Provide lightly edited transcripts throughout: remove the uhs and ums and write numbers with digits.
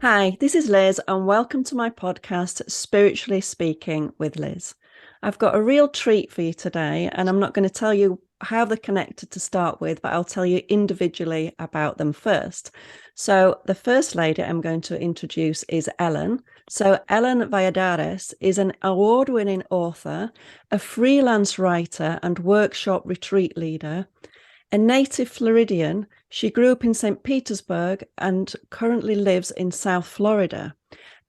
Hi, this is Liz, and welcome to my podcast, Spiritually Speaking with Liz. I've got a real treat for you today, and I'm not going to tell you how they're connected to start with, but I'll tell you individually about them first. So, the first lady I'm going to introduce is Ellen. So, Ellen Valladares is an award winning author, a freelance writer, and workshop retreat leader. A native Floridian, she grew up in St. Petersburg and currently lives in South Florida.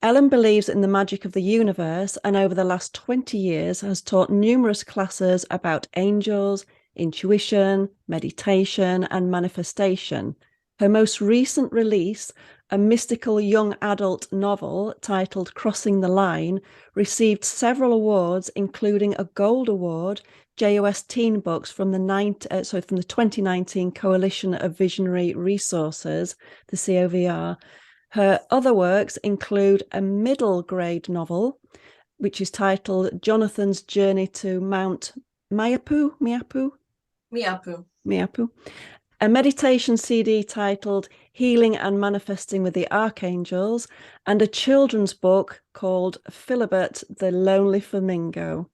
Ellen believes in the magic of the universe and over the last 20 years has taught numerous classes about angels, intuition, meditation, and manifestation. Her most recent release, a mystical young adult novel titled Crossing the Line, received several awards, including a Gold Award, JOS Teen Books from the 2019 Coalition of Visionary Resources, the COVR. Her other works include a middle grade novel, which is titled Jonathan's Journey to Mount Miapo, a meditation CD titled Healing and Manifesting with the Archangels, and a children's book called Fillabert, the Lonely Flamingo,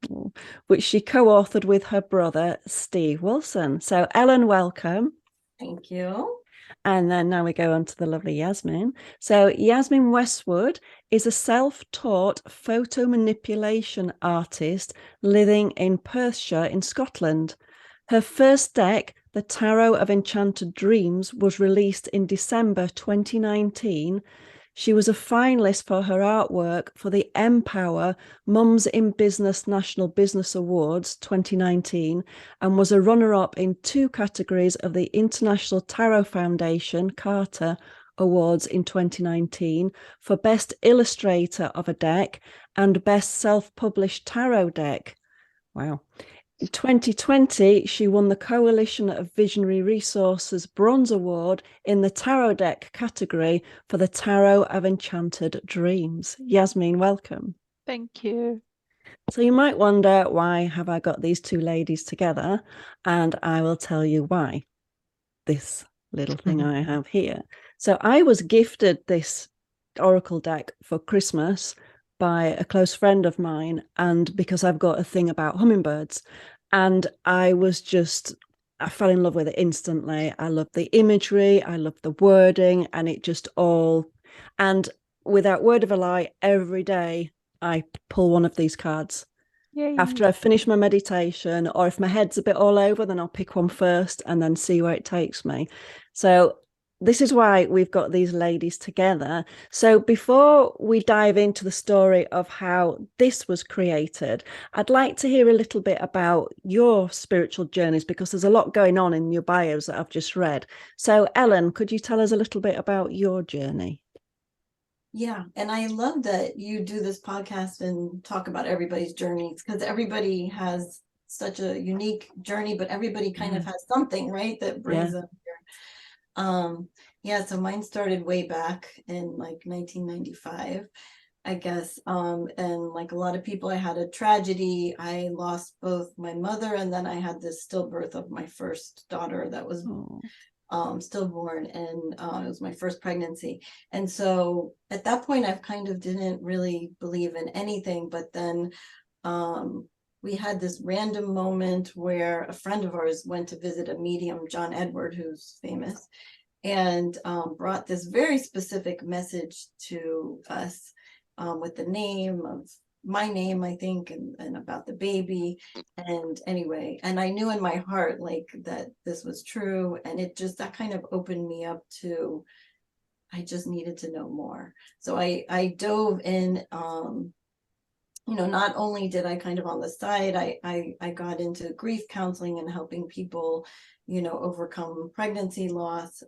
which she co-authored with her brother, Steve Wilson. So, Ellen, welcome. Thank you. And then now we go on to the lovely Yasmeen. So Yasmeen Westwood is a self-taught photo manipulation artist living in Perthshire in Scotland. Her first deck, the Tarot of Enchanted Dreams, was released in December 2019. She was a finalist for her artwork for the Empower Mums in Business National Business Awards 2019 and was a runner-up in 2 categories of the International Tarot Foundation Carter Awards in 2019 for Best Illustrator of a Deck and Best Self-Published Tarot Deck. Wow. In 2020, she won the Coalition of Visionary Resources Bronze Award in the Tarot Deck category for the Tarot of Enchanted Dreams. Yasmeen, welcome. Thank you. So you might wonder, why have I got these 2 ladies together? And I will tell you why. This little thing I have here. So I was gifted this oracle deck for Christmas by a close friend of mine, and because I've got a thing about hummingbirds, and I fell in love with it instantly. I loved the imagery, I loved the wording, and it just all, and without word of a lie, every day I pull one of these cards. Yay. After I finish my meditation, or if my head's a bit all over, then I'll pick one first and then see where it takes me. So this is why we've got these ladies together. So before we dive into the story of how this was created, I'd like to hear a little bit about your spiritual journeys, because there's a lot going on in your bios that I've just read. So Ellen, could you tell us a little bit about your journey? Yeah, and I love that you do this podcast and talk about everybody's journeys, because everybody has such a unique journey, but everybody kind of has something, right, that brings them here. Yeah, so mine started way back in like 1995, I guess. And like a lot of people, I had a tragedy. I lost both my mother, and then I had this stillbirth of my first daughter that was stillborn, and it was my first pregnancy. And so at that point, I kind of didn't really believe in anything. But then we had this random moment where a friend of ours went to visit a medium, John Edward, who's famous, and brought this very specific message to us with the name of my name, I think, and about the baby. And anyway, and I knew in my heart like that this was true, and it just, that kind of opened me up to, I just needed to know more. So I dove in. Not only did I kind of on the side, I got into grief counseling and helping people overcome pregnancy loss,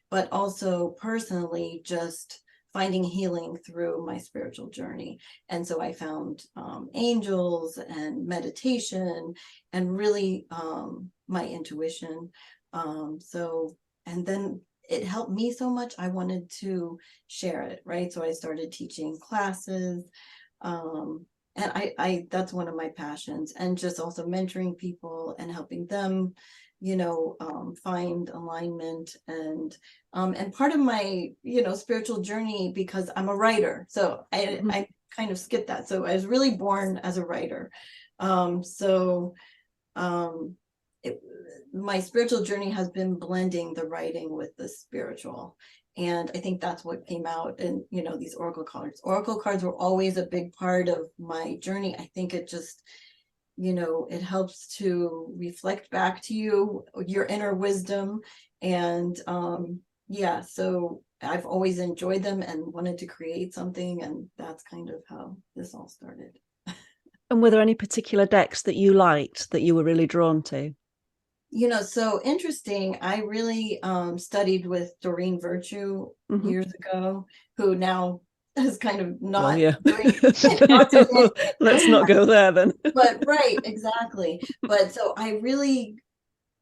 but also personally just finding healing through my spiritual journey. And so I found angels and meditation and really my intuition. And then it helped me so much, I wanted to share it, right? So I started teaching classes, and I that's one of my passions, and just also mentoring people and helping them find alignment. And part of my, spiritual journey, because I'm a writer, so I kind of skipped that. So I was really born as a writer. So my spiritual journey has been blending the writing with the spiritual. And I think that's what came out in, these oracle cards. Oracle cards were always a big part of my journey. I think it just, it helps to reflect back to you your inner wisdom. And yeah, so I've always enjoyed them and wanted to create something. And that's kind of how this all started. And were there any particular decks that you liked that you were really drawn to? So interesting. I really studied with Doreen Virtue years ago, who now is kind of not doing Let's not go there then. But right, exactly. But so I really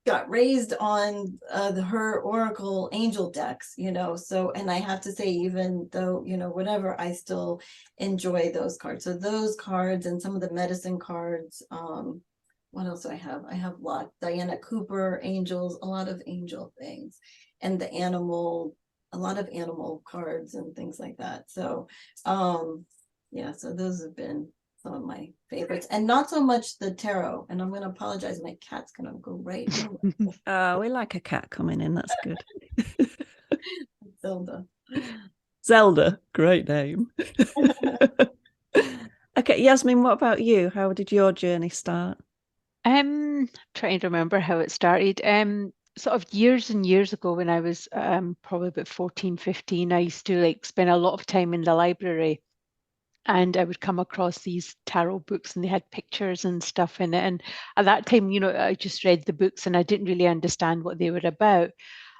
got raised on her oracle angel decks, so, and I have to say, even though, whatever, I still enjoy those cards. So those cards and some of the medicine cards. What else do I have? I have a lot. Diana Cooper, angels, a lot of angel things, and a lot of animal cards and things like that. So yeah, so those have been some of my favorites, and not so much the tarot. And I'm going to apologize, my cat's going to go right over. We like a cat coming in, that's good. Zelda, great name. Okay, Yasmeen, what about you? How did your journey start? Trying to remember how it started. Sort of years and years ago, when I was probably about 14, 15, I used to like spend a lot of time in the library, and I would come across these tarot books, and they had pictures and stuff in it. And at that time, I just read the books and I didn't really understand what they were about.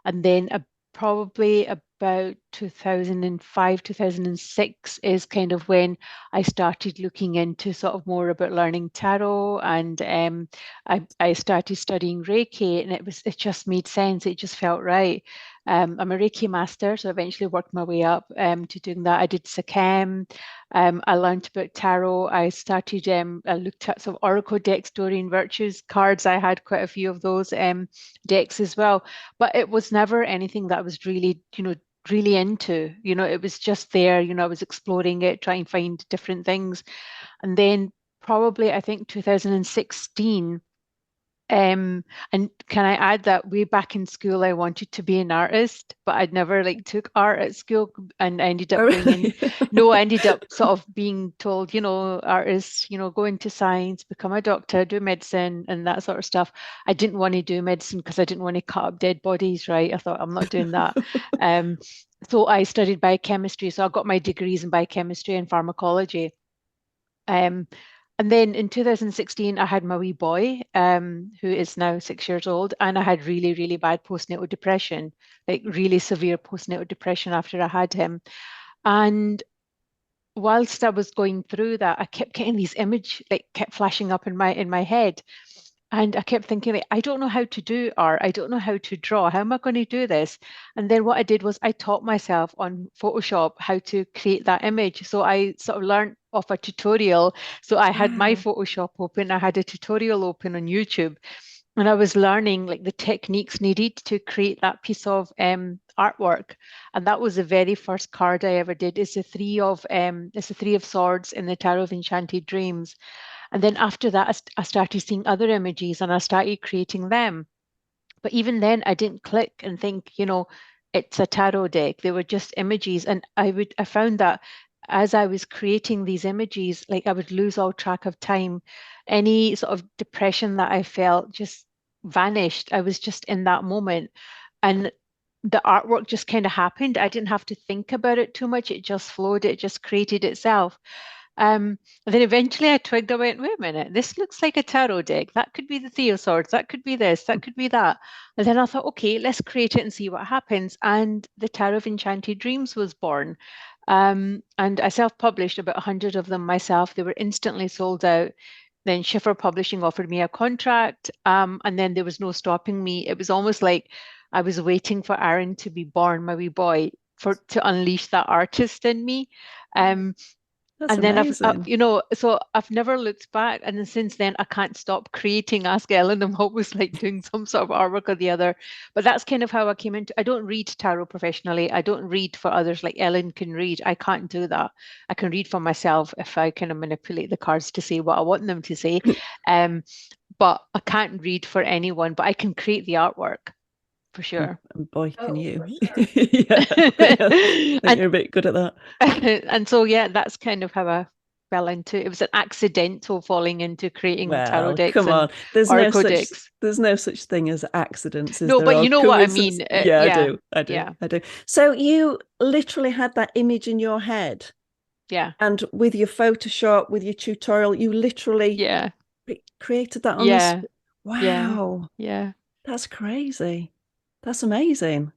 And then probably about 2005, 2006 is kind of when I started looking into sort of more about learning tarot, and I started studying Reiki, and it just made sense. It just felt right. I'm a Reiki master, so I eventually worked my way up to doing that. I did Sakam. I learned about tarot. I started, I looked at some Oracle decks, Doreen Virtue's cards. I had quite a few of those decks as well. But it was never anything that I was really, really into. It was just there. I was exploring it, trying to find different things. And then probably, I think 2016, and can I add that way back in school, I wanted to be an artist, but I'd never like took art at school, and I ended up going in. No, I ended up sort of being told, artists, go into science, become a doctor, do medicine, and that sort of stuff. I didn't want to do medicine because I didn't want to cut up dead bodies, right? I thought I'm not doing that. So I studied biochemistry. So I got my degrees in biochemistry and pharmacology. And then in 2016, I had my wee boy, who is now 6 years old, and I had really, really bad postnatal depression, like really severe postnatal depression after I had him. And whilst I was going through that, I kept getting these images, like kept flashing up in my head. And I kept thinking, like, I don't know how to do art. I don't know how to draw. How am I going to do this? And then what I did was I taught myself on Photoshop how to create that image. So I sort of learned off a tutorial. So I had my Photoshop open. I had a tutorial open on YouTube. And I was learning like the techniques needed to create that piece of artwork. And that was the very first card I ever did. It's the Three of Swords in the Tarot of Enchanted Dreams. And then after that, I started seeing other images and I started creating them. But even then, I didn't click and think, it's a tarot deck. They were just images. And I found that as I was creating these images, like I would lose all track of time. Any sort of depression that I felt just vanished. I was just in that moment. And the artwork just kind of happened. I didn't have to think about it too much. It just flowed. It just created itself. And then eventually I twigged, I went, wait a minute, this looks like a tarot deck. That could be the Three of Swords. That could be this. That could be that. And then I thought, okay, let's create it and see what happens. And the Tarot of Enchanted Dreams was born. And I self-published about 100 of them myself. They were instantly sold out. Then Schiffer Publishing offered me a contract, and then there was no stopping me. It was almost like I was waiting for Aaron to be born, my wee boy, to unleash that artist in me. That's And then amazing. you know, so I've never looked back. And then since then, I can't stop creating Ask Ellen. I'm always like doing some sort of artwork or the other. But that's kind of how I came into. I don't read tarot professionally. I don't read for others like Ellen can read. I can't do that. I can read for myself if I kind of manipulate the cards to say what I want them to say. But I can't read for anyone. But I can create the artwork for sure. And boy, can Oh, you. for sure. Yeah, I think you're a bit good at that. And so, yeah, that's kind of how I fell into it. It was an accidental falling into creating tarot Well, decks come and on. There's no oracle such decks. there's no such thing as accidents, is No, there? but Or you know what I mean. coincidence? Yeah, I Yeah, do. I do. yeah, I do. So you literally had that image in your head, yeah, and with your Photoshop, with your tutorial, you literally yeah, created that on the yeah, spot. yeah, Wow, yeah. that's crazy. That's amazing.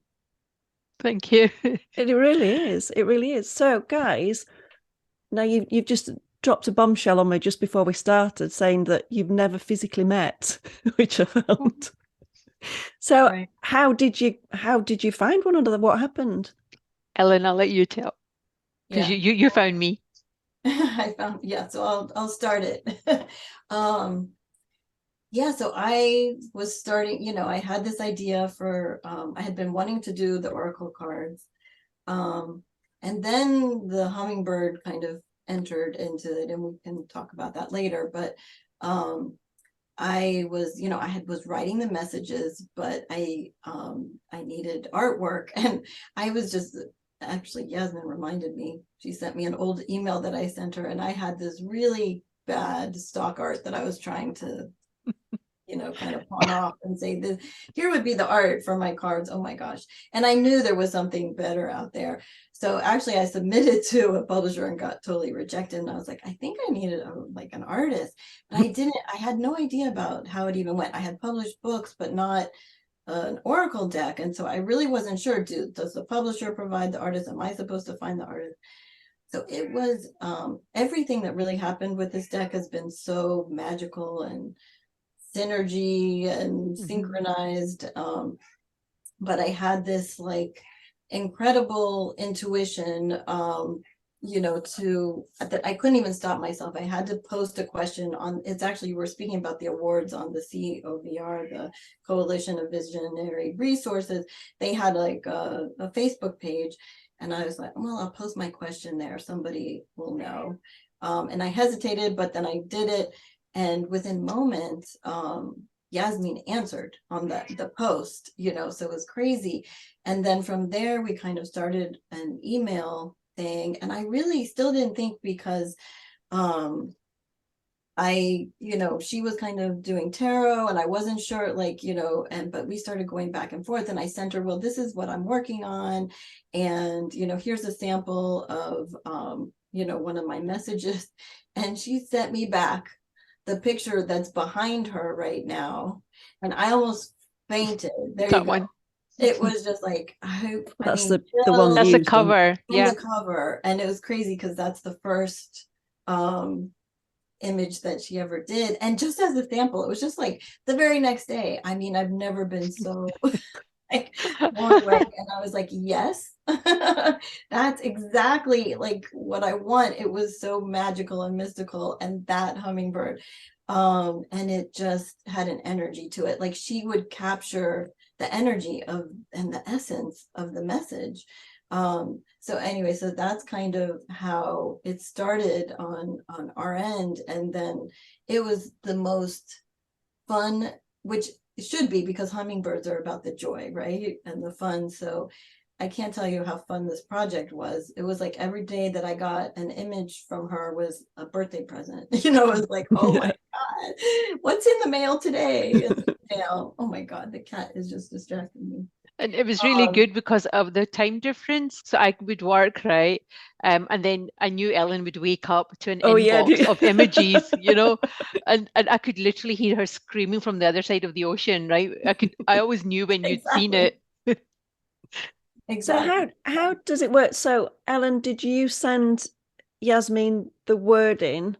Thank you. It really is. It really is. So, guys, now you've just dropped a bombshell on me just before we started, saying that you've never physically met, which I found. So, Right. how did you find one another? What happened? Ellen, I'll let you tell because Yeah. you found me. I found, yeah, so I'll start it. Yeah, so I was starting, I had this idea for I had been wanting to do the oracle cards. And then the hummingbird kind of entered into it, and we can talk about that later. But I was, was writing the messages, but I needed artwork, and I was just actually Yasmeen reminded me. She sent me an old email that I sent her, and I had this really bad stock art that I was trying to kind of pawn off and say this here would be the art for my cards. Oh my gosh. And I knew there was something better out there. So actually I submitted to a publisher and got totally rejected. And I was like, I think I needed like an artist, but I had no idea about how it even went. I had published books, but not an oracle deck. And so I really wasn't sure, does the publisher provide the artist? Am I supposed to find the artist? So it was everything that really happened with this deck has been so magical and synergy and synchronized. But I had this like incredible intuition, to that I couldn't even stop myself. I had to post a question on, it's actually, we're speaking about the awards on the COVR, the Coalition of Visionary Resources. They had like a Facebook page, and I was like, well, I'll post my question there. Somebody will know. And I hesitated, but then I did it. And within moments, Yasmeen answered on the post, so it was crazy. And then from there, we kind of started an email thing. And I really still didn't think, because she was kind of doing tarot and I wasn't sure, but we started going back and forth, and I sent her, well, this is what I'm working on. And, here's a sample of, one of my messages. And she sent me back the picture that's behind her right now, and I almost fainted. There you That go. one. It was just like, That's the one That's the used cover. from Yeah. the cover, and it was crazy because that's the first image that she ever did. And just as a sample, it was just like the very next day. I mean, I've never been so like blown away. And I was like, yes, that's exactly like what I want. It was so magical and mystical. And that hummingbird, and it just had an energy to it. Like she would capture the energy of and the essence of the message. So anyway, so that's kind of how it started on our end. And then it was the most fun, which it should be, because hummingbirds are about the joy, right? And the fun. So I can't tell you how fun this project was. It was like every day that I got an image from her was a birthday present. It was like, oh my God, what's in the mail today? Oh my God, the cat is just distracting me. And it was really good because of the time difference. So I would work, right? And then I knew Ellen would wake up to an inbox of images, and I could literally hear her screaming from the other side of the ocean, right? I always knew when you'd seen it. Exactly. So how does it work? So Ellen, did you send Yasmeen the wording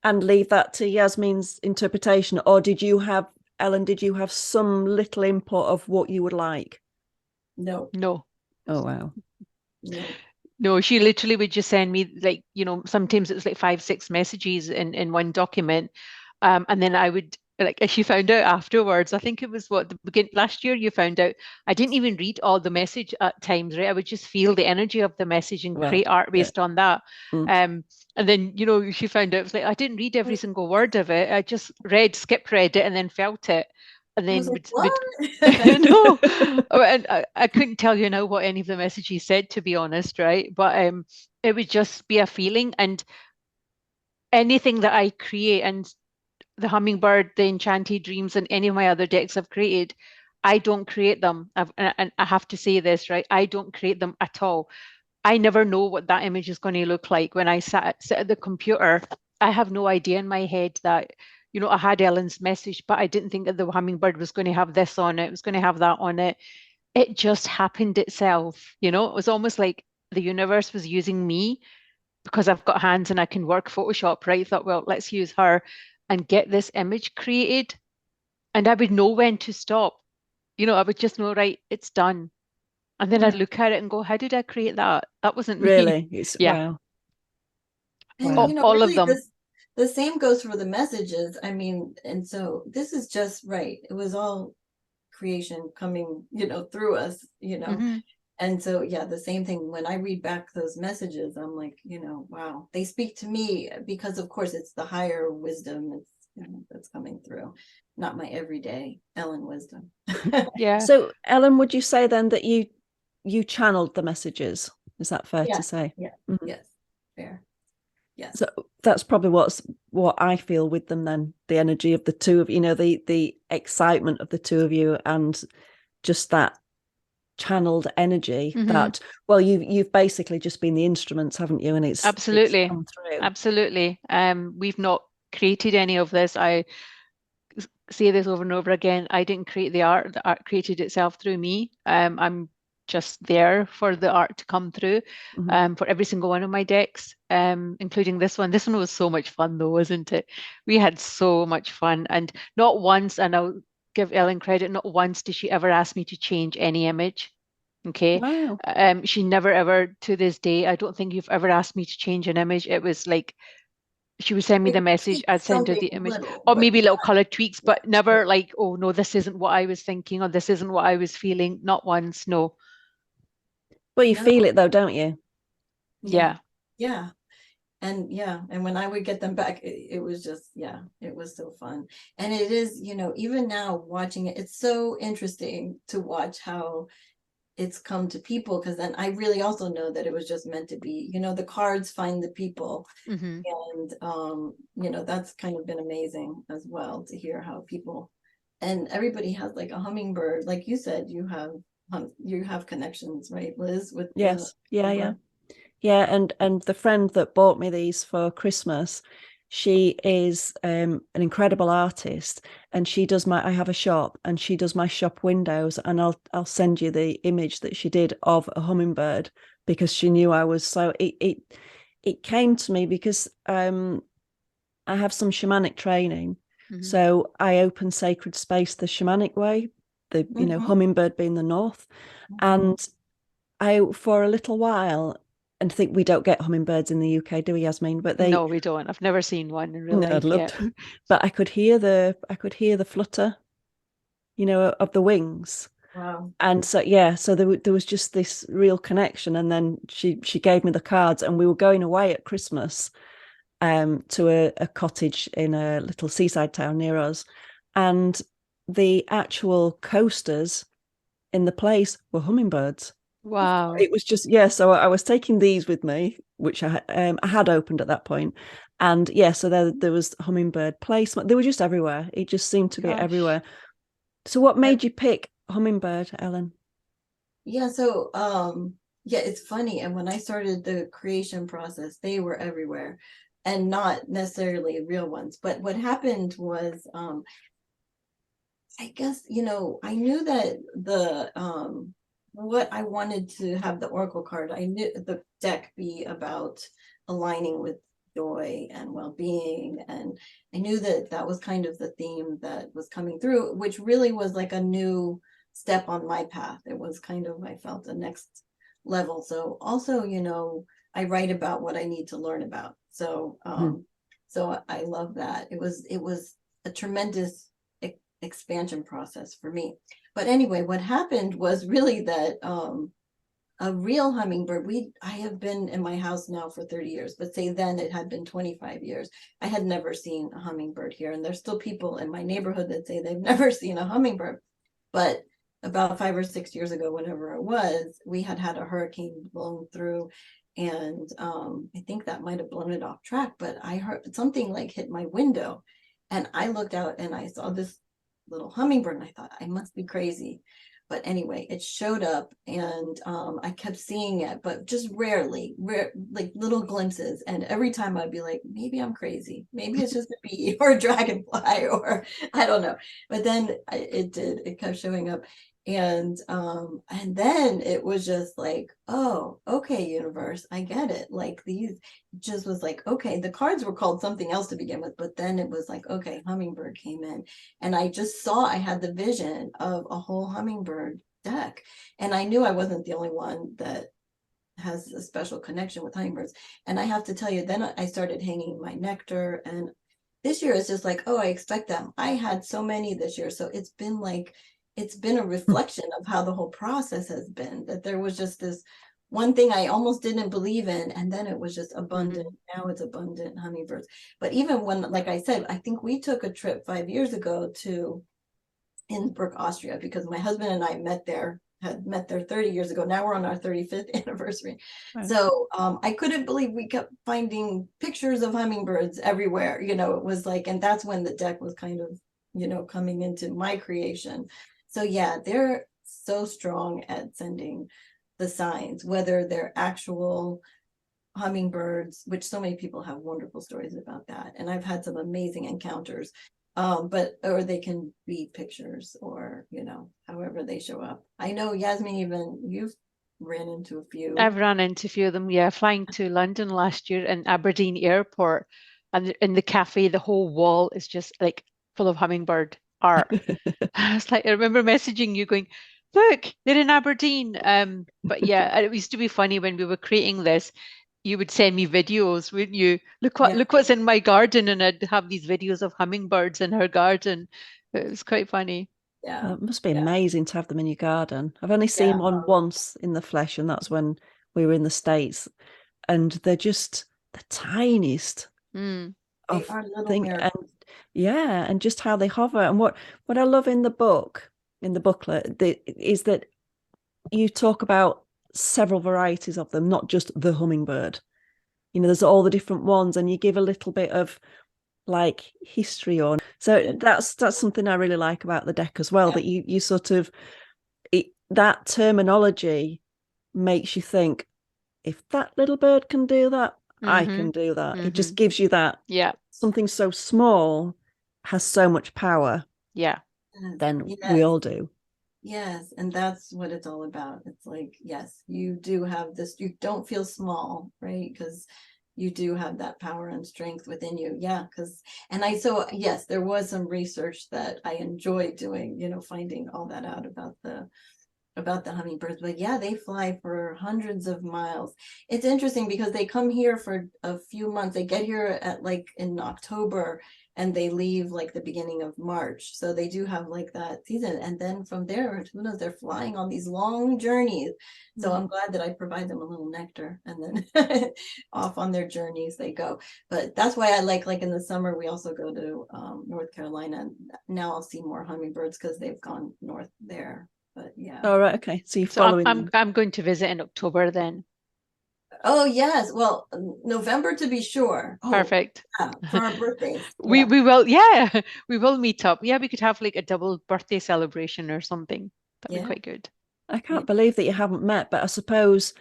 and leave that to Yasmeen's interpretation, or did you have some little input of what you would like? No. No. Oh wow. No. No, she literally would just send me like, sometimes it was like 5, 6 messages in one document. And then I would like, as she found out afterwards, I think it was last year you found out I didn't even read all the message at times, right? I would just feel the energy of the message and Well, create art yeah. based on that. Mm. And then, she found out it was like I didn't read every single word of it. I just skip read it and then felt it. And I was then like, what? no, oh, and I couldn't tell you now what any of the messages said, to be honest, right? But it would just be a feeling, and anything that I create, and the hummingbird, the enchanted dreams, and any of my other decks I've created, I don't create them. And I have to say this, right? I don't create them at all. I never know what that image is going to look like when I sit at the computer. I have no idea in my head that, I had Ellen's message, but I didn't think that the hummingbird was going to have this on it, it was going to have that on it. It just happened itself. It was almost like the universe was using me because I've got hands and I can work Photoshop, right? I thought, well, let's use her and get this image created. And I would know when to stop. I would just know, right, it's done. And then I'd Yeah. look at it and go, how did I create that? That wasn't me. Really? It's Yeah. wow. And Wow. All of really them. the same goes for the messages. I mean, and so this is just right. It was all creation coming, through us, Mm-hmm. And so, yeah, the same thing when I read back those messages, I'm like, wow, they speak to me because, of course, it's the higher wisdom that's coming through, not my everyday Ellen wisdom. Yeah. So, Ellen, would you say then that you channeled the messages? Is that fair Yeah, to say? yeah, Mhm. yes, fair, yes. So that's probably what I feel with them then, the energy of the two of the excitement of the two of you, and just that channeled energy Mm-hmm. that, well, you've basically just been the instruments, haven't you? And it's Absolutely. come through. Absolutely. We've not created any of this. I say this over and over again. I didn't create the art. The art created itself through me. I'm just there for the art to come through, Mm-hmm. for every single one of my decks, including this one. This one was so much fun though, wasn't it? We had so much fun, and not once, and I'll give Ellen credit, not once did she ever ask me to change any image. Okay. Wow. She never ever, to this day, I don't think you've ever asked me to change an image. It was like she would send me the Maybe message, tweak I'd send her something the image, little, or but maybe little color tweaks, yeah, but never like, oh no, this isn't what I was thinking, or this isn't what I was feeling. Not once, no. Well, you no, feel it though, don't you? yeah, Yeah. yeah. And when I would get them back, it was just, yeah, it was so fun. And it is, even now watching it, it's so interesting to watch how it's come to people, because then I really also know that it was just meant to be, the cards find the people. Mm-hmm. And that's kind of been amazing as well to hear how people, and everybody has like a hummingbird, like you said, you have connections, right, Liz, with the Yes. Yeah. hummingbird? Yeah, and the friend that bought me these for Christmas, she is an incredible artist, and I have a shop, and she does my shop windows, and I'll send you the image that she did of a hummingbird, because she knew I was so it came to me because I have some shamanic training, Mm-hmm. so I open sacred space the shamanic way, the hummingbird being the north, and I, for a little while, and think we don't get hummingbirds in the UK, do we, Yasmeen? But No, we don't. I've never seen one in real no, I'd life love yet. to. But I could hear the flutter, of the wings. Wow. And so, yeah, so there was just this real connection. And then she gave me the cards, and we were going away at Christmas, to a cottage in a little seaside town near us, and the actual coasters in the place were hummingbirds. Wow. It was just, yeah, so I was taking these with me, which I had opened at that point, and yeah, so there was hummingbird placement. They were just everywhere. It just seemed to be Gosh. everywhere. So what made you pick hummingbird, Ellen? Yeah, so yeah, it's funny. And when I started the creation process, they were everywhere, and not necessarily real ones. But what happened was, I guess, I knew that the what I wanted to have the oracle card, I knew the deck be about aligning with joy and well-being, and I knew that that was kind of the theme that was coming through, which really was like a new step on my path. It was kind of, I felt, a next level. So also, I write about what I need to learn about. So so I love that. It was a tremendous expansion process for me. But anyway, what happened was really that a real hummingbird, I have been in my house now for 30 years, but say then it had been 25 years. I had never seen a hummingbird here. And there's still people in my neighborhood that say they've never seen a hummingbird. But about 5 or 6 years ago, whenever it was, we had a hurricane blown through. And I think that might have blown it off track, but I heard something like hit my window. And I looked out and I saw this little hummingbird and I thought, I must be crazy. But anyway, it showed up and I kept seeing it, but just rarely, like little glimpses. And every time I'd be like, maybe I'm crazy. Maybe it's just a bee or a dragonfly or I don't know. But then it kept showing up. And then it was just like, oh, okay, universe, I get it. Like these just was like, okay, the cards were called something else to begin with, but then it was like, okay, hummingbird came in. And I just saw, I had the vision of a whole hummingbird deck. And I knew I wasn't the only one that has a special connection with hummingbirds. And I have to tell you, then I started hanging my nectar. And this year is just like, oh, I expect them. I had so many this year. So it's been a reflection of how the whole process has been, that there was just this one thing I almost didn't believe in, and then it was just abundant. Now it's abundant hummingbirds. But even when, like I said, I think we took a trip 5 years ago to Innsbruck, Austria, because my husband and I had met there 30 years ago. Now we're on our 35th anniversary. Wow. So I couldn't believe we kept finding pictures of hummingbirds everywhere. It was like, and that's when the deck was kind of, coming into my creation. So yeah, they're so strong at sending the signs, whether they're actual hummingbirds, which so many people have wonderful stories about that. And I've had some amazing encounters, or they can be pictures or, however they show up. I know, Yasmeen, even you've ran into a few. I've run into a few of them, yeah, flying to London last year in Aberdeen Airport. And in the cafe, the whole wall is just like full of hummingbird art. It's like I remember messaging you going, look, they're in Aberdeen. But yeah, it used to be funny when we were creating this. You would send me videos, wouldn't you? Look what's in my garden, and I'd have these videos of hummingbirds in her garden. It was quite funny. Yeah, well, it must be amazing to have them in your garden. I've only seen one once in the flesh, and that's when we were in the States, and they're just the tiniest. They are little miracles. And just how they hover. And what I love in the booklet, is that you talk about several varieties of them, not just the hummingbird. There's all the different ones, and you give a little bit of like history on. So that's something I really like about the deck as well, that you sort of that terminology makes you think, if that little bird can do that, I can do that. It just gives you that. Yeah. Something so small has so much power. Yeah. Then we all do. Yes. And that's what it's all about. It's like, yes, you do have this, you don't feel small, right? Because you do have that power and strength within you. Yeah. Yes, there was some research that I enjoyed doing, finding all that out about the hummingbirds. But yeah, they fly for hundreds of miles. It's interesting because they come here for a few months. They get here at like in October and they leave like the beginning of March. So they do have like that season. And then from there, who knows, they're flying on these long journeys. So I'm glad that I provide them a little nectar, and then off on their journeys they go. But that's why I like in the summer, we also go to North Carolina. Now I'll see more hummingbirds because they've gone north there. But yeah. All right. Okay. So you're following them. I'm going to visit in October then. Oh yes. Well, November to be sure. Perfect. Yeah, for our birthdays. We will, yeah, we will meet up. Yeah, we could have like a double birthday celebration or something. That'd be quite good. I can't believe that you haven't met, but I suppose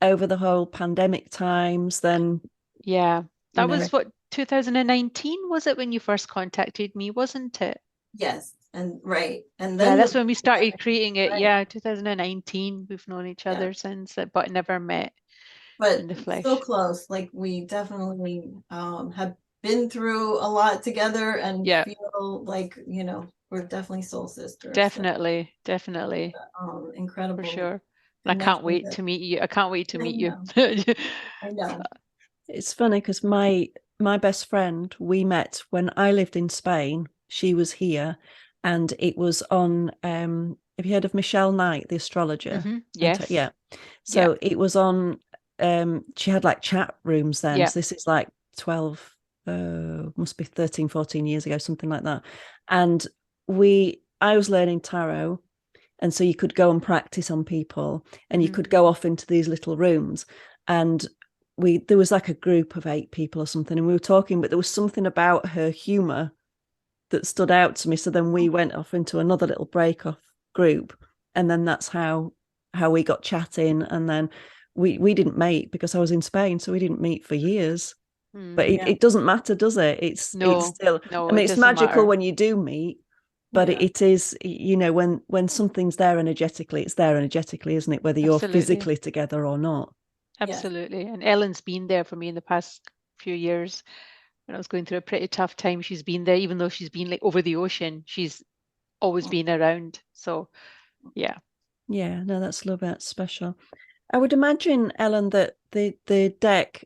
over the whole pandemic times, then yeah, that was what 2019 was it when you first contacted me, wasn't it? Yes. And right. And then that's when we started creating it. Right. Yeah, 2019. We've known each other since, but never met. But in the flesh. So close. Like we definitely have been through a lot together and feel like, we're definitely soul sisters. Definitely. Incredible. For sure. I And that's can't wait to meet you. I can't wait to meet you. I know. It's funny because my best friend, we met when I lived in Spain. She was here, and it was on. Have you heard of Michelle Knight, the astrologer? Yes. Yeah. Yeah. So it was on. She had like chat rooms then. Yeah. So this is like 12, must be 13, 14 years ago, something like that. And I was learning tarot. And so you could go and practice on people, and you could go off into these little rooms. And there was like a group of 8 people or something, and we were talking, but there was something about her humor that stood out to me. So then we went off into another little break off group, and then that's how we got chatting. And then we didn't meet because I was in Spain, so we didn't meet for years. But it doesn't matter, does it? It's still, no, I mean, it it's doesn't magical matter. when you do meet, but it is, when something's there energetically, it's there energetically, isn't it? Whether you're physically together or not. Absolutely. And Ellen's been there for me in the past few years when I was going through a pretty tough time. She's been there, even though she's been like over the ocean. She's always been around. So yeah. Yeah, no, that's lovely. That's special. I would imagine, Ellen, that the deck,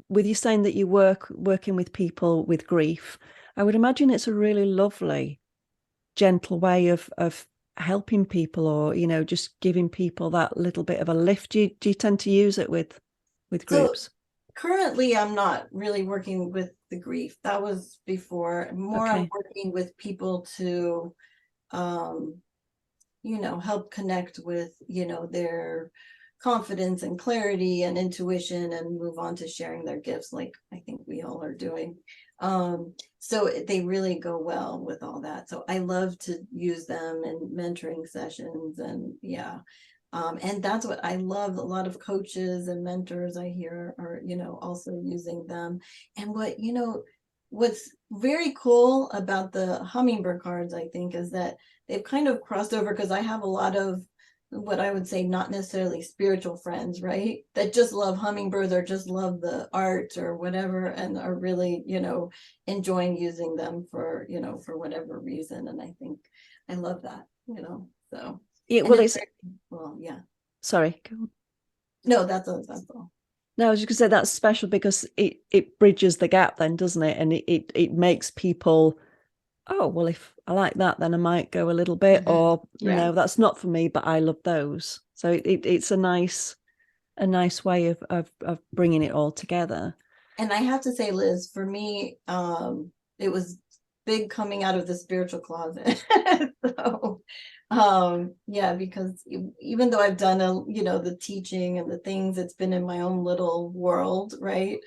with you saying that you working with people with grief, I would imagine it's a really lovely, gentle way of helping people, or just giving people that little bit of a lift. Do you tend to use it with groups? So currently I'm not really working with the grief. That was before. More I'm working with people to help connect with their confidence and clarity and intuition, and move on to sharing their gifts, like I think we all are doing. So they really go well with all that. So I love to use them in mentoring sessions, and and that's what I love. A lot of coaches and mentors I hear are also using them. And what's very cool about the hummingbird cards, I think, is that they've kind of crossed over, because I have a lot of what I would say not necessarily spiritual friends, right? That just love hummingbirds or just love the art or whatever, and are really, enjoying using them for, for whatever reason. And I think I love that, so. Yeah, well, yeah. Sorry. Go on. No, that's all. No, I was just gonna say that's special because it bridges the gap then, doesn't it? And it makes people, oh, well, if I like that, then I might go a little bit, or no, that's not for me, but I love those. So it's a nice way of bringing it all together. And I have to say, Liz, for me, it was big coming out of the spiritual closet. So because even though I've done the teaching and the things, it's been in my own little world, right?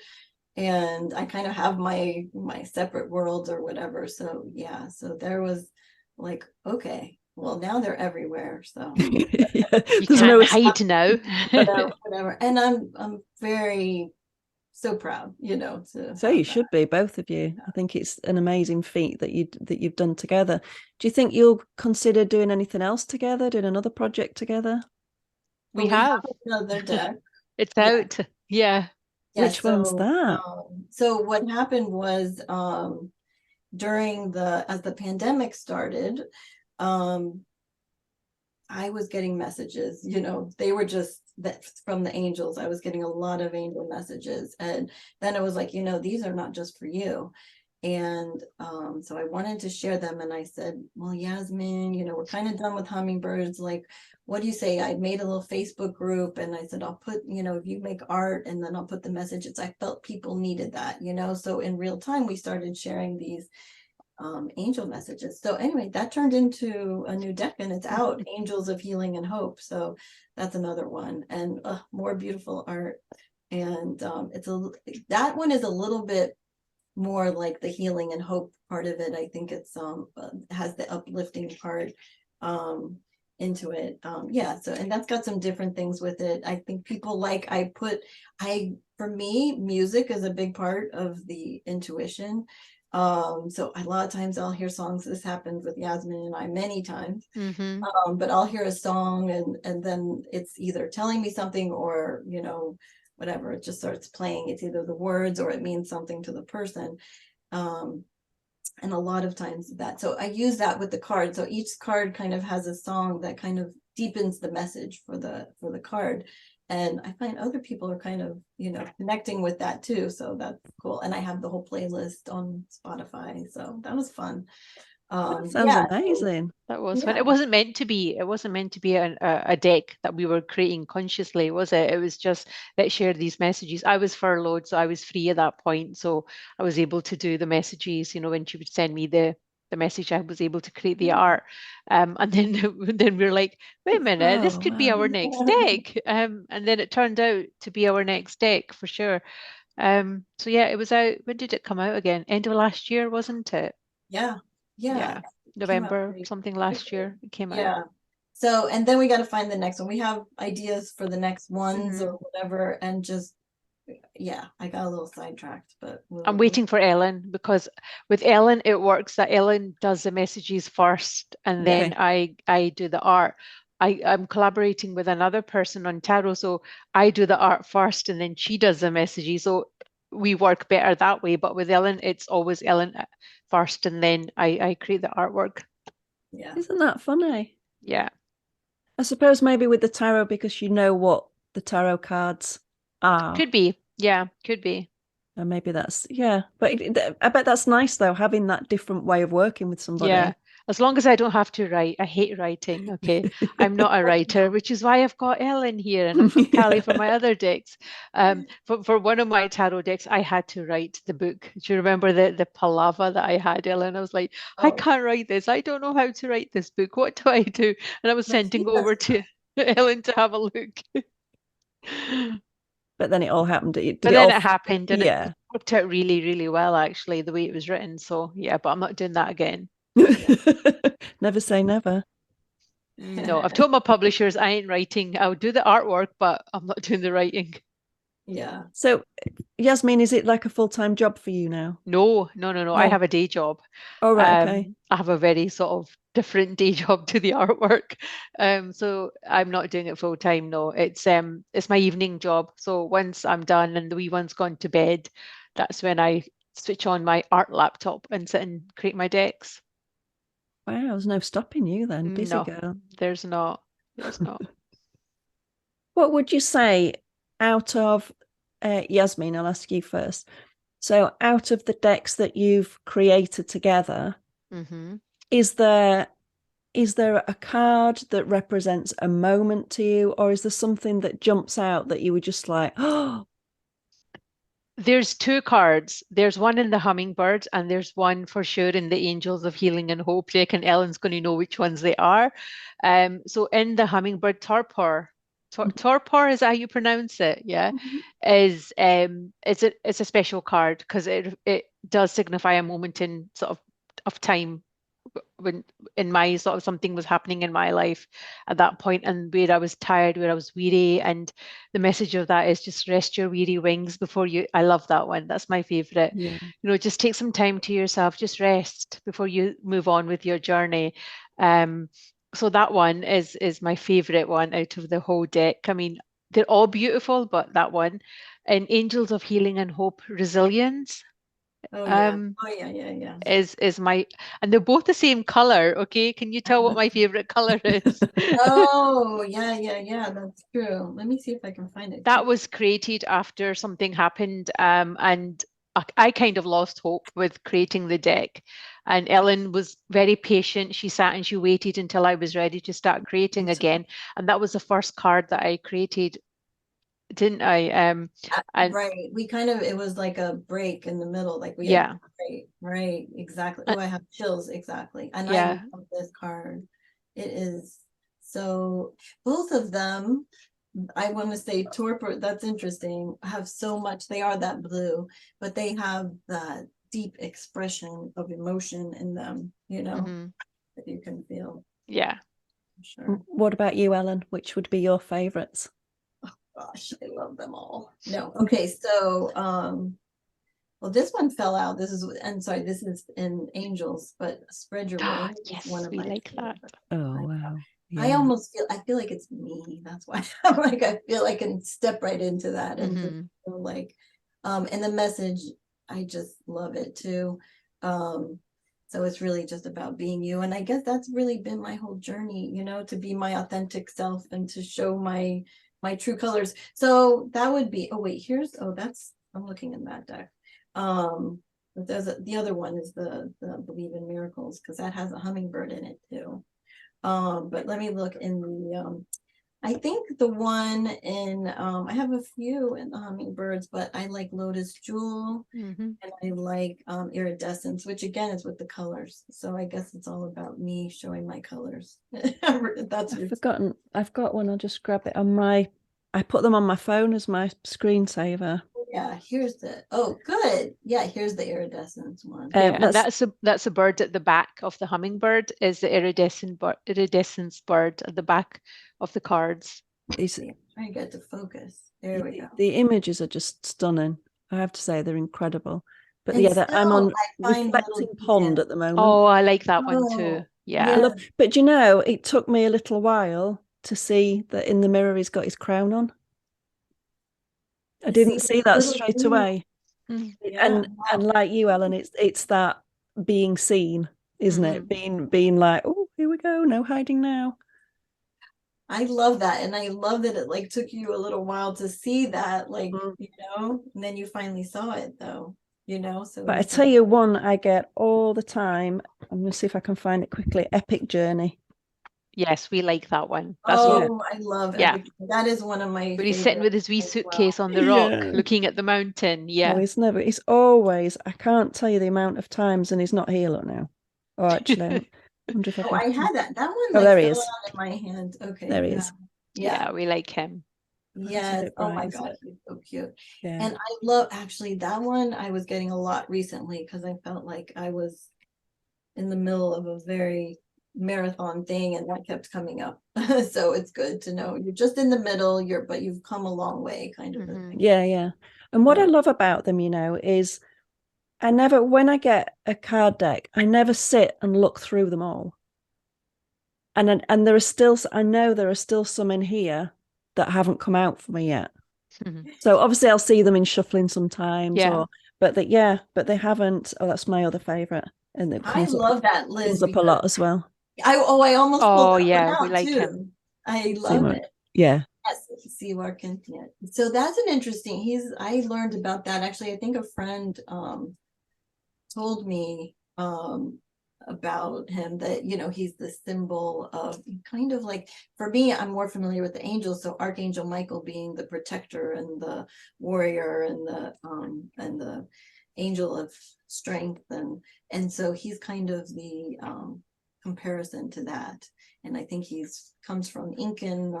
And I kind of have my separate worlds or whatever. So so there was like, okay, well, now they're everywhere. So you can't hide now. whatever. And I'm very so proud, so you should be, both of you. I think it's an amazing feat that you've done together. Do you think you'll consider doing anything else together, doing another project together? We have another deck. It's out. Yeah. Which one's that? So what happened was, as the pandemic started, I was getting messages, they were just from the angels. I was getting a lot of angel messages. And then it was like, these are not just for you. And so I wanted to share them. And I said, well, Yasmeen, we're kind of done with hummingbirds. Like, what do you say? I made a little Facebook group, and I said, I'll put, if you make art, and then I'll put the messages. I felt people needed that, so in real time, we started sharing these angel messages. So anyway, that turned into a new deck, and it's out, Angels of Healing and Hope. So that's another one, and more beautiful art. And that one is a little bit more like the healing and hope part of it. I think it's has the uplifting part into it. So, and that's got some different things with it. I think people like, for me, music is a big part of the intuition. So a lot of times I'll hear songs. This happened with Yasmeen and I many times. But I'll hear a song, and then it's either telling me something, or whatever, it just starts playing. It's either the words or it means something to the person. And a lot of times so I use that with the card. So each card kind of has a song that kind of deepens the message for the card. And I find other people are kind of, you know, connecting with that too. So that's cool. And I have the whole playlist on Spotify. So that was fun. That sounds amazing. That was fun. It wasn't meant to be. It wasn't meant to be a deck that we were creating consciously, was it? It was just let's share these messages. I was furloughed, so I was free at that point. So I was able to do the messages. You know, when she would send me the message, I was able to create the art. And then then we were like, wait a minute, this could be our next deck. And then it turned out to be our next deck for sure. So yeah, it was out. When did it come out again? End of last year, wasn't it? Yeah. November, something last year it came out. So, and then we got to find the next one. We have ideas for the next ones or whatever, and just, I got a little sidetracked, but I'm waiting for Ellen, because with Ellen it works that Ellen does the messages first and then I do the art. I'm collaborating with another person on tarot, so I do the art first and then she does the messages. So we work better that way. But with Ellen, it's always Ellen first and then I create the artwork. Yeah. Isn't that funny? Yeah. I suppose maybe with the tarot, because you know what the tarot cards are. Could be. Yeah, could be. And maybe that's, but I bet that's nice though, having that different way of working with somebody. Yeah, as long as I don't have to write. I hate writing. Okay, I'm not a writer, which is why I've got Ellen here and I've got Callie for my other decks. For one of my tarot decks, I had to write the book. Do you remember the palava that I had, Ellen? I was like, I can't write this. I don't know how to write this book. What do I do? And I was sending over to Ellen to have a look. But then it all happened. It happened and it worked out really, really well, actually, the way it was written. So yeah, but I'm not doing that again. Never say never. No, I've told my publishers I ain't writing. I'll do the artwork, but I'm not doing the writing. Yeah. So, Yasmeen, is it like a full-time job for you now? No. I have a day job. Oh, right, okay. I have a very sort of different day job to the artwork. So I'm not doing it full time. No, it's my evening job. So once I'm done and the wee one's gone to bed, that's when I switch on my art laptop and sit and create my decks. Wow, there's no stopping you then, busy girl. There's not. What would you say out of Yasmeen? I'll ask you first. So, out of the decks that you've created together, is there a card that represents a moment to you, or is there something that jumps out that you were just like, oh? There's two cards. There's one in the Hummingbird and there's one for sure in the Angels of Healing and Hope. Jake and Ellen's going to know which ones they are. So in the Hummingbird, torpor, is that how you pronounce it? Yeah, is it's a special card because it does signify a moment in sort of time when in my sort of something was happening in my life at that point and where I was tired, where I was weary, and the message of that is just rest your weary wings before you. I love that one. That's my favorite. Yeah. You know, just take some time to yourself, just rest before you move on with your journey. So that one is my favorite one out of the whole deck. I mean, they're all beautiful, but that one, and Angels of Healing and Hope, Resilience. Yeah. Is my, and they're both the same color. Okay, can you tell what my favorite color is? Yeah, that's true. Let me see if I can find it. That was created after something happened, and I kind of lost hope with creating the deck. And Ellen was very patient. She sat and she waited until I was ready to start creating again. And that was the first card that I created, didn't I? And right. We kind of, it was like a break in the middle. Like we had, right, exactly. Oh, I have chills, exactly. And I love this card. It is so, both of them, I want to say torpor, that's interesting, have so much, they are that blue, but they have that deep expression of emotion in them, you know, that you can feel. Yeah. Sure. What about you, Ellen? Which would be your favorites? Gosh, I love them all. No, okay, so well, this one fell out. This is in Angels, but Spread Your Wings. Yes, one of we my like favorites. that. Oh wow. Yeah. I feel like it's me. That's why I'm like, I feel I can step right into that and just feel like and the message, I just love it too. So So it's really just about being you. And I guess that's really been my whole journey, you know, to be my authentic self and to show my true colors. So that would be, oh wait, I'm looking in that deck. But the other one is the Believe in Miracles, because that has a hummingbird in it too. But let me look in the I think the one in I have a few in the hummingbirds, but I like Lotus Jewel, and I like Iridescence, which again is with the colors. So I guess it's all about me showing my colors. That's I've forgotten. I've got one. I'll just grab it on my. I put them on my phone as my screensaver. Yeah, here's good. Yeah, here's the Iridescence one. Yeah, and that's a bird at the back of the hummingbird, is the iridescence bird at the back of the cards. These, trying to get to focus. There we go. The images are just stunning. I have to say they're incredible. But And yeah, I'm on find Reflecting little Pond details. at the moment. Oh, I like that one too. Oh, Yeah. But you know, it took me a little while to see that in the mirror he's got his crown on. I didn't see that straight away. Yeah. And like you, Ellen, it's that being seen, isn't it? Being like, oh, here we go, no hiding now. I love that. And I love that it like took you a little while to see that, like, you know, and then you finally saw it though, you know. So But I tell you one I get all the time. I'm gonna see if I can find it quickly. Epic Journey. Yes, we like that one. That's I love Epic. That is one of my But he's sitting with his wee suitcase on the rock, looking at the mountain. Yeah. No, it's always, I can't tell you the amount of times, and he's not here look now. Oh, actually, I wonder if I had that one like, there he is in my hand. Okay, there he is. Yeah, we like him. Yes. Oh my gosh, he's so cute. Yeah. And I love actually that one. I was getting a lot recently because I felt like I was in the middle of a very marathon thing, and that kept coming up. So it's good to know you're just in the middle, but you've come a long way, kind of a thing. Yeah. And what I love about them, you know, is when I get a card deck, I never sit and look through them all. And there are still, I know there are still some in here that haven't come out for me yet. So obviously I'll see them in shuffling sometimes, but they haven't. Oh, that's my other favorite. And it love that Liz comes up a lot as well. I almost pulled that one out we like too. him. I love it. Yeah. Yes, see where can so that's an interesting. I learned about that actually. I think a friend told me about him, that you know he's the symbol of kind of like, for me, I'm more familiar with the angels, so Archangel Michael being the protector and the warrior and the angel of strength, and so he's kind of the comparison to that, and I think comes from Incan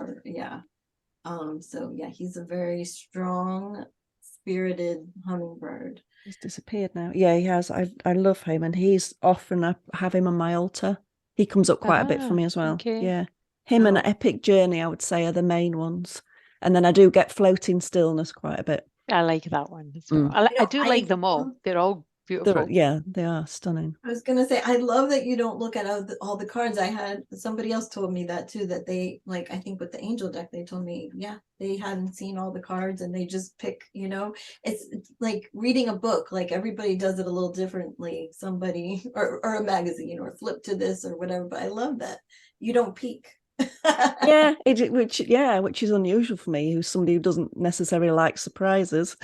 so yeah, he's a very strong spirited hummingbird. He's disappeared now. Yeah, he has. I love him, and he's often, I have him on my altar. He comes up quite a bit for me as well. Okay. Yeah, him and Epic Journey, I would say, are the main ones, and then I do get Floating Stillness quite a bit. I like that one as well. I do like them all. They're all beautiful. They are stunning. I was gonna say, I love that you don't look at all the cards. I had somebody else told me that too, that they like, I think with the angel deck, they told me, they hadn't seen all the cards and they just pick, you know, it's like reading a book, like everybody does it a little differently, somebody or a magazine or flip to this or whatever, but I love that you don't peek. Which is unusual for me, who's somebody who doesn't necessarily like surprises.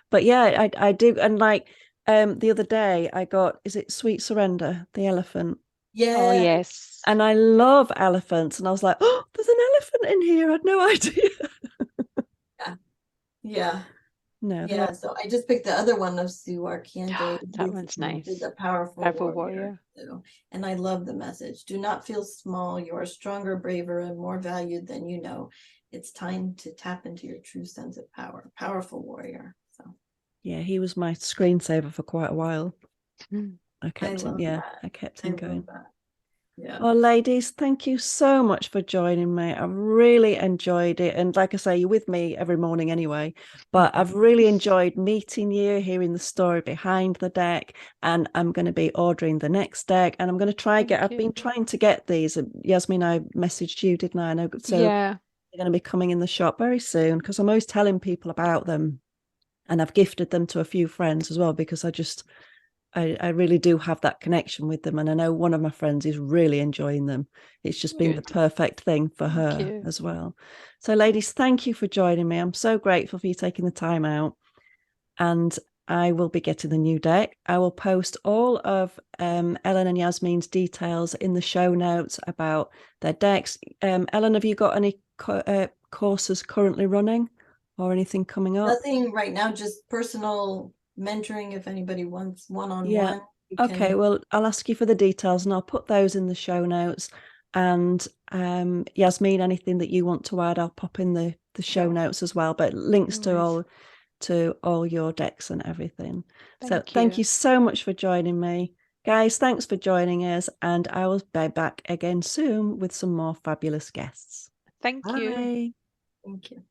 But yeah, I do. And like the other day I got, is it Sweet Surrender, the elephant? Oh yes. And I love elephants, and I was like, oh, there's an elephant in here, I had no idea. So I just picked the other one of Sue Arcante. That one's nice. The powerful warrior. And I love the message. Do not feel small. You are stronger, braver, and more valued than you know. It's time to tap into your true sense of power. Powerful warrior. So yeah, he was my screensaver for quite a while. I kept him going. Yeah. Oh, ladies, thank you so much for joining me. I've really enjoyed it. And like I say, you're with me every morning anyway, but I've really enjoyed meeting you, hearing the story behind the deck. And I'm going to be ordering the next deck, and I'm going to try I've been trying to get these. Yasmeen, I messaged you, didn't I? They're going to be coming in the shop very soon, because I'm always telling people about them, and I've gifted them to a few friends as well, because I really do have that connection with them. And I know one of my friends is really enjoying them. It's just been the perfect thing for her as well. So ladies, thank you for joining me. I'm so grateful for you taking the time out. And I will be getting the new deck. I will post all of Ellen and Yasmeen's details in the show notes about their decks. Ellen, have you got any courses currently running or anything coming up? Nothing right now, just personal mentoring if anybody wants one-on-one. Yeah. Okay, well, I'll ask you for the details and I'll put those in the show notes. And Yasmeen, anything that you want to add, I'll pop in the show notes as well. But links to all your decks and everything. Thank you so much for joining me. Guys, thanks for joining us. And I will be back again soon with some more fabulous guests. Thank you. Bye. Thank you.